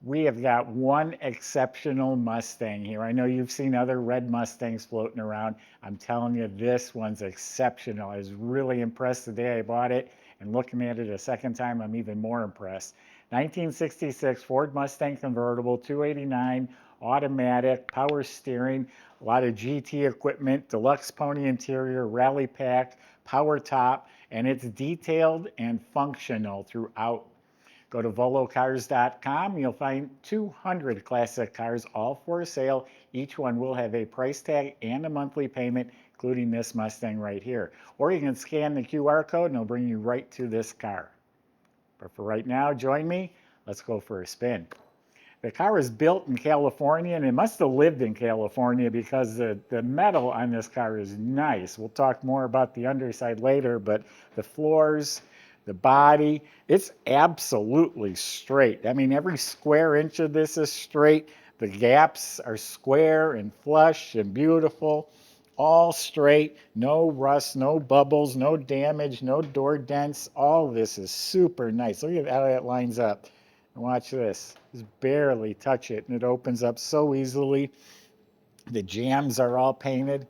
We have got one exceptional Mustang here. I know you've seen other red Mustangs floating around. I'm telling you, this one's exceptional. I was really impressed the day I bought it, and looking at it a second time, I'm even more impressed. 1966 Ford Mustang convertible, 289, automatic, power steering, a lot of GT equipment, deluxe pony interior, rally pack, power top, and it's detailed and functional throughout. Go to volocars.com. You'll find 200 classic cars, all for sale. Each one will have a price tag and a monthly payment, including this Mustang right here. Or you can scan the QR code and it'll bring you right to this car. But for right now, join me. Let's go for a spin. The car is built in California, and it must have lived in California because the metal on this car is nice. We'll talk more about the underside later, but the floors, the body, it's absolutely straight. I mean, every square inch of this is straight. The gaps are square and flush and beautiful, all straight, no rust, no bubbles, no damage, no door dents. All of this is super nice. Look at how that lines up. And watch this. Just barely touch it, and it opens up so easily. The jambs are all painted.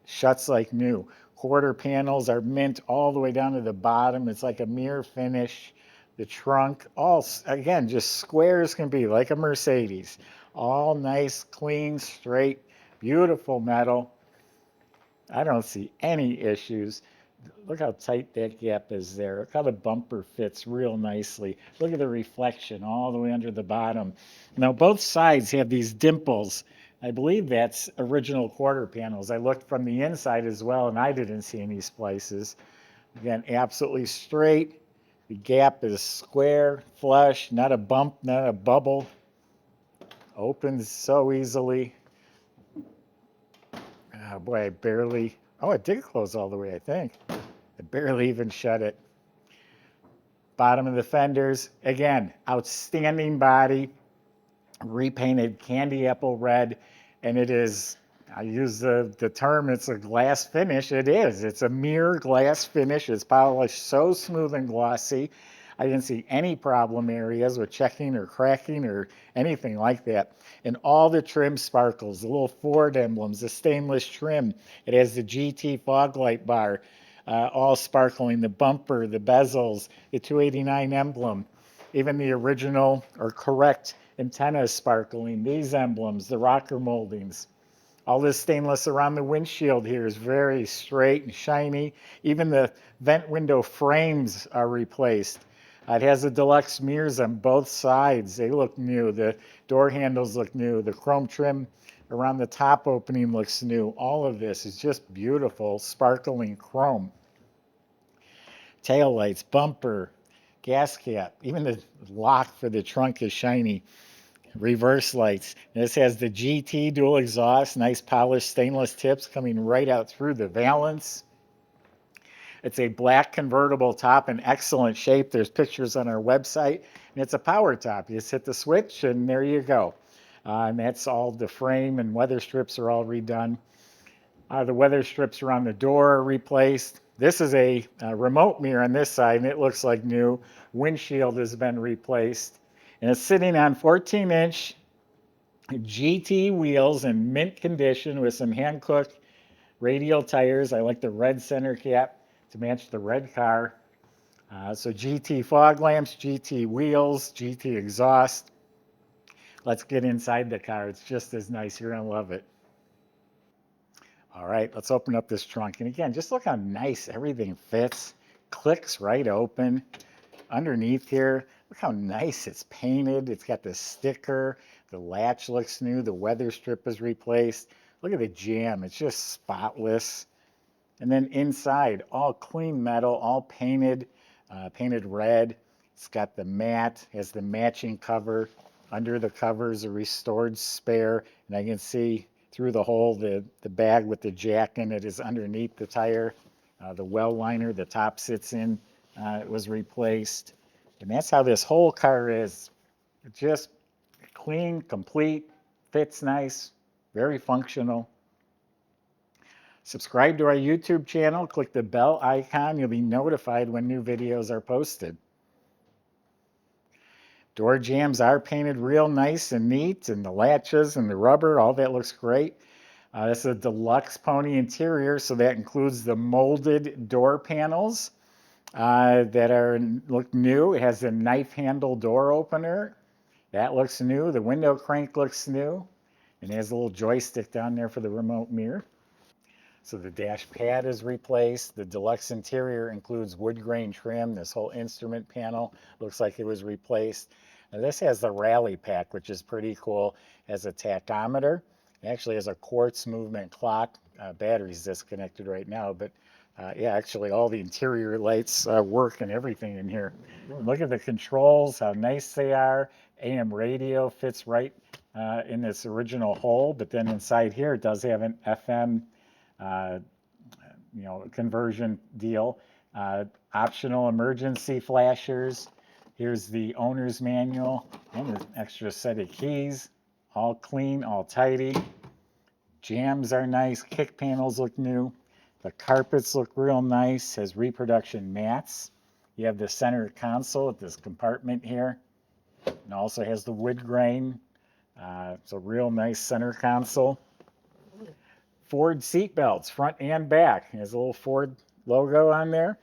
Shuts like new. Quarter panels are mint all the way down to the bottom. It's like a mirror finish. The trunk, all, again, just square as can be, like a Mercedes. All nice, clean, straight, beautiful metal. I don't see any issues. Look how tight that gap is there. Look how the bumper fits real nicely. Look at the reflection all the way under the bottom. Now, both sides have these dimples. I believe that's original quarter panels. I looked from the inside as well, and I didn't see any splices. Again, absolutely straight. The gap is square, flush, not a bump, not a bubble. Opens so easily. Oh boy, I barely, oh, it did close all the way, I think. I barely even shut it. Bottom of the fenders, again, outstanding body, repainted candy apple red, and it is, I use the term, it's a glass finish. It is. It's a mirror glass finish. It's polished so smooth and glossy. I didn't see any problem areas with checking or cracking or anything like that. And all the trim sparkles, the little Ford emblems, the stainless trim. It has the GT fog light bar, all sparkling, the bumper, the bezels, the 289 emblem, even the original or correct antennas sparkling, these emblems, the rocker moldings. All this stainless around the windshield here is very straight and shiny. Even the vent window frames are replaced. It has the deluxe mirrors on both sides. They look new. The door handles look new. The chrome trim around the top opening looks new. All of this is just beautiful, sparkling chrome. Tail lights, bumper, gas cap, even the lock for the trunk is shiny. Reverse lights. This has the GT dual exhaust, nice polished stainless tips coming right out through the valance. It's a black convertible top in excellent shape. There's pictures on our website, and it's a power top. You just hit the switch, and there you go. And that's all, the frame and weather strips are all redone. The weather strips around the door are replaced. This is a remote mirror on this side, and it looks like new. Windshield has been replaced. And it's sitting on 14-inch GT wheels in mint condition with some Hancook radial tires. I like the red center cap to match the red car. So GT fog lamps, GT wheels, GT exhaust. Let's get inside the car. It's just as nice. You're going to love it. All right, let's open up this trunk. And again, just look how nice everything fits. Clicks right open. Underneath here, look how nice it's painted. It's got the sticker. The latch looks new. The weather strip is replaced. Look at the jam. It's just spotless. And then inside, all clean metal, all painted, painted red. It's got the matte, has the matching cover. Under the cover is a restored spare. And I can see through the hole, the bag with the jack in it is underneath the tire. The well liner the top sits in was replaced. And that's how this whole car is. Just clean, complete, fits nice, very functional. Subscribe to our YouTube channel, click the bell icon. You'll be notified when new videos are posted. Door jambs are painted real nice and neat, and the latches and the rubber, all that looks great. This is a deluxe pony interior, so that includes the molded door panels that look new. It has a knife handle door opener. That looks new. The window crank looks new. And it has a little joystick down there for the remote mirror. So the dash pad is replaced. The deluxe interior includes wood grain trim. This whole instrument panel looks like it was replaced. Now this has the rally pack, which is pretty cool. It has a tachometer. It actually has a quartz movement clock. Battery's disconnected right now, but yeah, actually all the interior lights work and everything in here. Look at the controls, how nice they are. AM radio fits right in this original hole, but then inside here it does have an FM uh, conversion deal. Optional emergency flashers. Here's the owner's manual and an extra set of keys. All clean, all tidy. Jams are nice. Kick panels look new. The carpets look real nice. Has reproduction mats. You have the center console with this compartment here. And also has the wood grain. It's a real nice center console. Ford seat belts, front and back. There's a little Ford logo on there.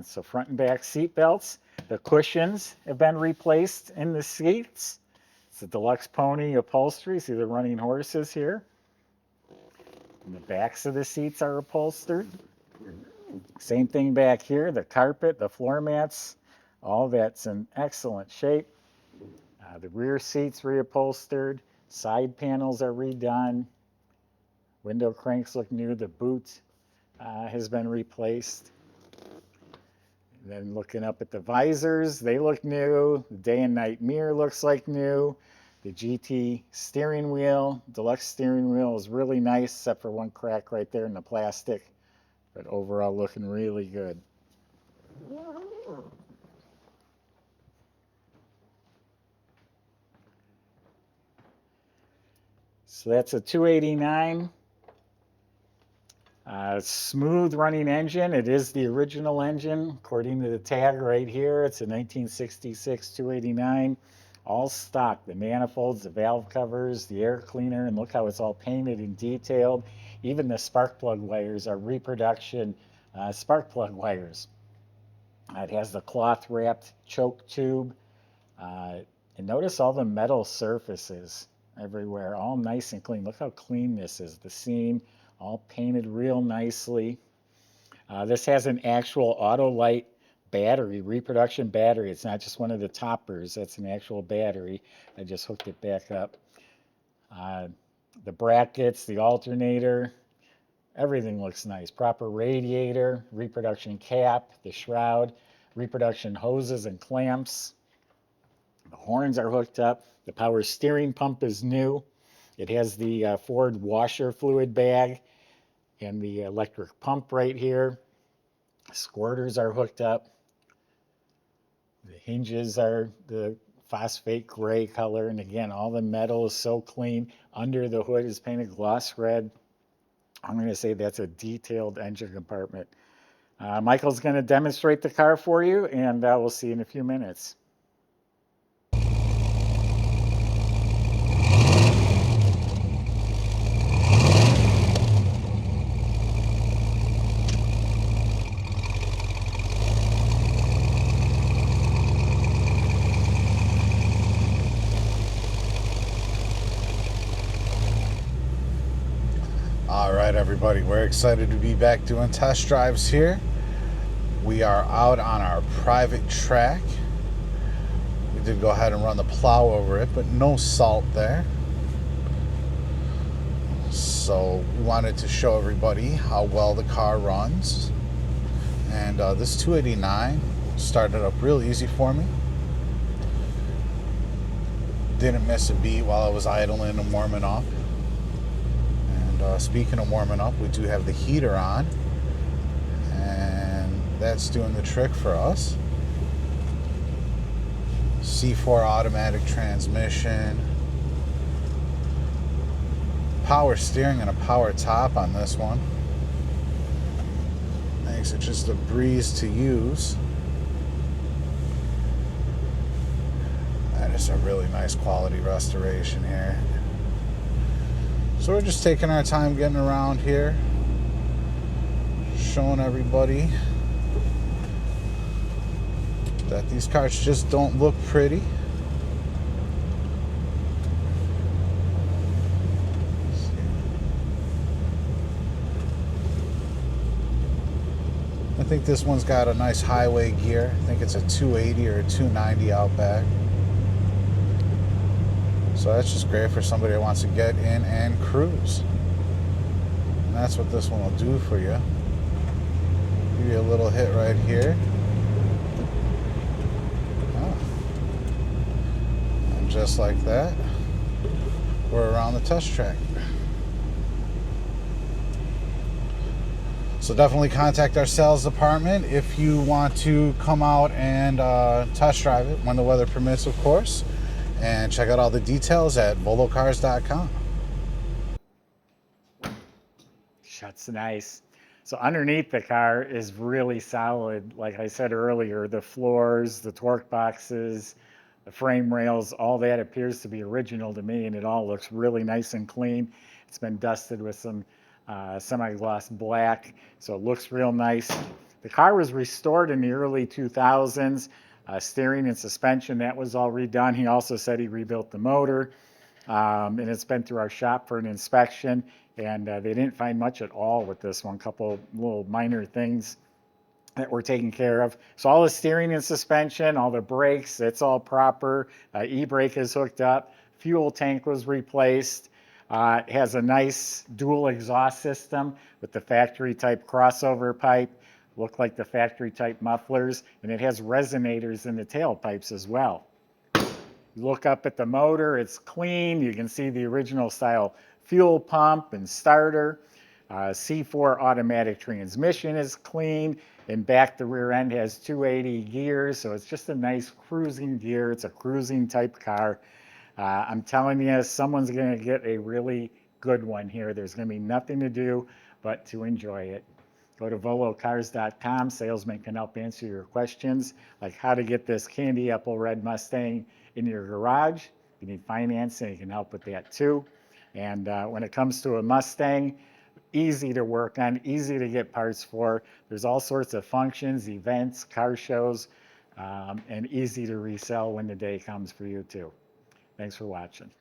So front and back seat belts. The cushions have been replaced in the seats. It's a deluxe pony upholstery. See the running horses here. And the backs of the seats are upholstered. Same thing back here. The carpet, the floor mats, all that's in excellent shape. The rear seats reupholstered. Side panels are redone. Window cranks look new. The boot has been replaced. And then looking up at the visors, they look new. The day and night mirror looks like new. The GT steering wheel, deluxe steering wheel is really nice, except for one crack right there in the plastic. But overall looking really good. So that's a 289. Smooth running engine. It is the original engine. According to the tag right here, it's a 1966 289. All stock. The manifolds, the valve covers, the air cleaner, and look how it's all painted and detailed. Even the spark plug wires are reproduction spark plug wires. It has the cloth wrapped choke tube. And notice all the metal surfaces everywhere, all nice and clean. Look how clean this is. The seam, all painted real nicely. This has an actual Autolite battery, reproduction battery. It's not just one of the toppers. That's an actual battery. I just hooked it back up. The brackets, the alternator, everything looks nice. Proper radiator, reproduction cap, the shroud, reproduction hoses and clamps. The horns are hooked up. The power steering pump is new. It has the Ford washer fluid bag and the electric pump right here. Squirters are hooked up. The hinges are the phosphate gray color. And again, all the metal is so clean. Under the hood is painted gloss red. I'm going to say that's a detailed engine compartment. Michael's going to demonstrate the car for you, and we'll see you in a few minutes. All right, everybody, we're excited to be back doing test drives here. We are out on our private track. We did go ahead and run the plow over it, but no salt there. So we wanted to show everybody how well the car runs. And this 289 started up real easy for me. Didn't miss a beat while I was idling and warming up. Speaking of warming up, we do have the heater on, and that's doing the trick for us. C4 automatic transmission, power steering and a power top on this one. Makes it just a breeze to use. it's a really nice quality restoration here. So we're just taking our time getting around here, showing everybody that these cars just don't look pretty. I think this one's got a nice highway gear. I think it's a 280 or a 290 Outback. So that's just great for somebody that wants to get in and cruise. And that's what this one will do for you. Give you a little hit right here. Oh. And just like that, we're around the test track. So definitely contact our sales department if you want to come out and test drive it when the weather permits, of course. And check out all the details at volocars.com. That's nice. So underneath the car is really solid. Like I said earlier, the floors, the torque boxes, the frame rails, all that appears to be original to me, and it all looks really nice and clean. It's been dusted with some semi-gloss black, so it looks real nice. The car was restored in the early 2000s. Steering and suspension, that was all redone. He also said he rebuilt the motor, and it's been through our shop for an inspection, and they didn't find much at all with this one. A couple little minor things that were taken care of. So all the steering and suspension, all the brakes, it's all proper. E-brake is hooked up. Fuel tank was replaced. It has a nice dual exhaust system with the factory type crossover pipe. Look like the factory type mufflers, and it has resonators in the tailpipes as well. You look up at the motor, it's clean. You can see the original style fuel pump and starter. C4 automatic transmission is clean, and back the rear end has 280 gears, so it's just a nice cruising gear. It's a cruising type car. I'm telling you, someone's going to get a really good one here. There's going to be nothing to do but to enjoy it. Go to volocars.com. Salesmen can help answer your questions, like how to get this candy apple red Mustang in your garage. If you need financing, you can help with that too. And when it comes to a Mustang, easy to work on, easy to get parts for. There's all sorts of functions, events, car shows, and easy to resell when the day comes for you too. Thanks for watching.